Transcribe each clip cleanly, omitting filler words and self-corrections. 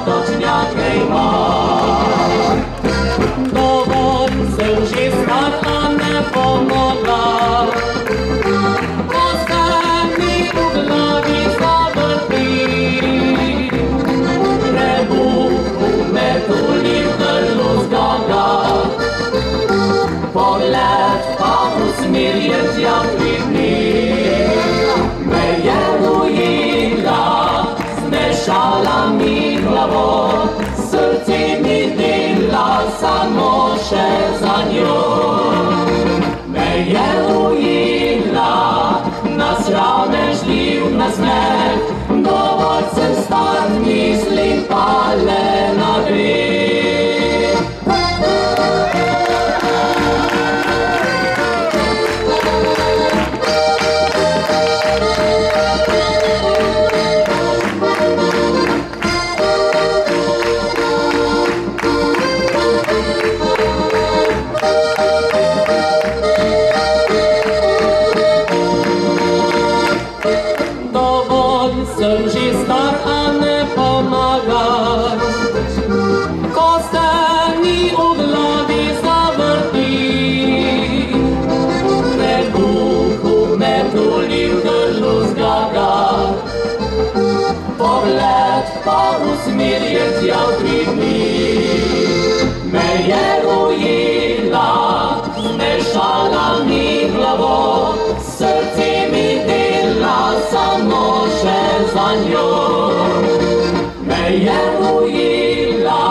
potoczniakiej ma. Dowód sędzi starane pomaga. Ostatni uglawi zavrti. Trebuhu metuli grlu zgaga. Pogled pa usmirjet jak vidni. Me je ujela, zmešala mi glavo, srce mi dela samo še za njo. Me je ujela, nasramežljiv nasmeh, dovolj sem star, mislim pa le na greh. Sem že star, a ne pomagaš, ko se mi v glavi zavrti. Trebuhu me tuli v grlu zgaga, pogled pa usmirjet ja v dni. Me je ujela, zmešala mi glavo, srce mi dela samo še za njo. Me je ujela,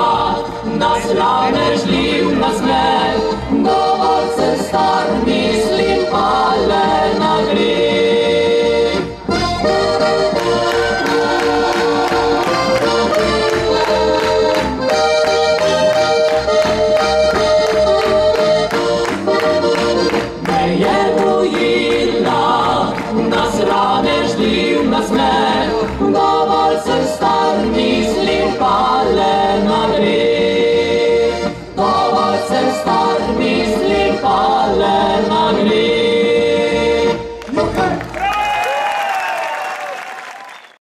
nasramežljiv nasmeh, dovolj sem star, mislim pa le na greh.